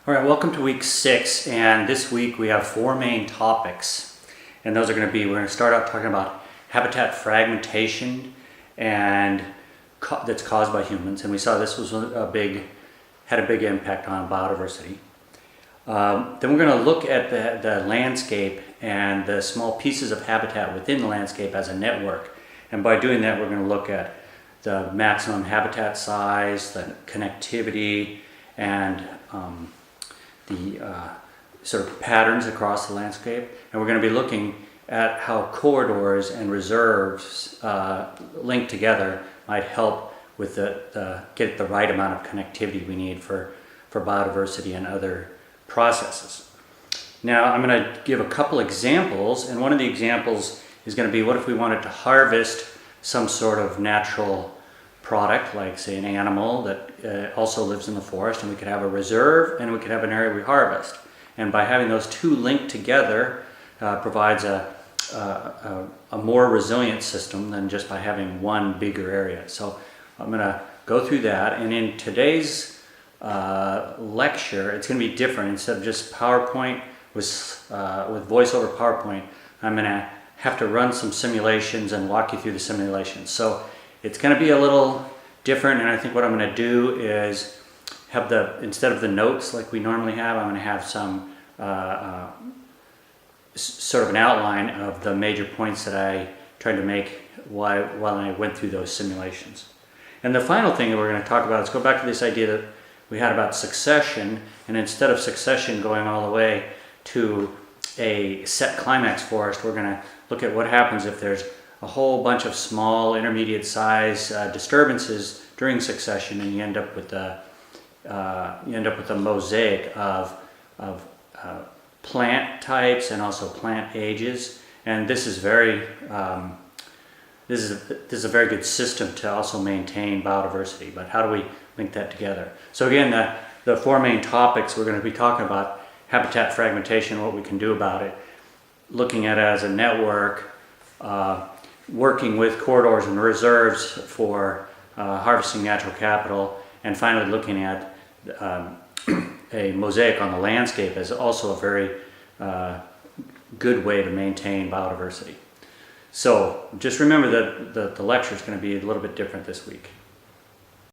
All right, welcome to week 6, and this week we have 4 main topics, and those are going to be, we're going to start out talking about habitat fragmentation and that's caused by humans, and we saw this was had a big impact on biodiversity. Then we're going to look at the landscape and the small pieces of habitat within the landscape as a network, and by doing that we're going to look at the maximum habitat size, the connectivity, and the sort of patterns across the landscape. And we're going to be looking at how corridors and reserves linked together might help with get the right amount of connectivity we need for biodiversity and other processes. Now I'm going to give a couple examples, and one of the examples is going to be, what if we wanted to harvest some sort of natural product, like say an animal that also lives in the forest, and we could have a reserve and we could have an area we harvest. And by having those two linked together provides a more resilient system than just by having one bigger area. So I'm going to go through that, and in today's lecture it's going to be different. Instead of just PowerPoint with voice over PowerPoint, I'm going to have to run some simulations and walk you through the simulations. So it's going to be a little different, and I think what I'm going to do is have instead of the notes like we normally have, I'm going to have some sort of an outline of the major points that I tried to make while I went through those simulations. And the final thing that we're going to talk about is go back to this idea that we had about succession, and instead of succession going all the way to a set climax forest, we're going to look at what happens if there's a whole bunch of small intermediate size disturbances during succession, and you end up with a mosaic of plant types and also plant ages. And this is this is a very good system to also maintain biodiversity. But how do we link that together? So again, the 4 main topics, we're going to be talking about habitat fragmentation, what we can do about it, looking at it as a network, working with corridors and reserves for harvesting natural capital, and finally looking at a mosaic on the landscape as also a very good way to maintain biodiversity. So just remember that the lecture is going to be a little bit different this week.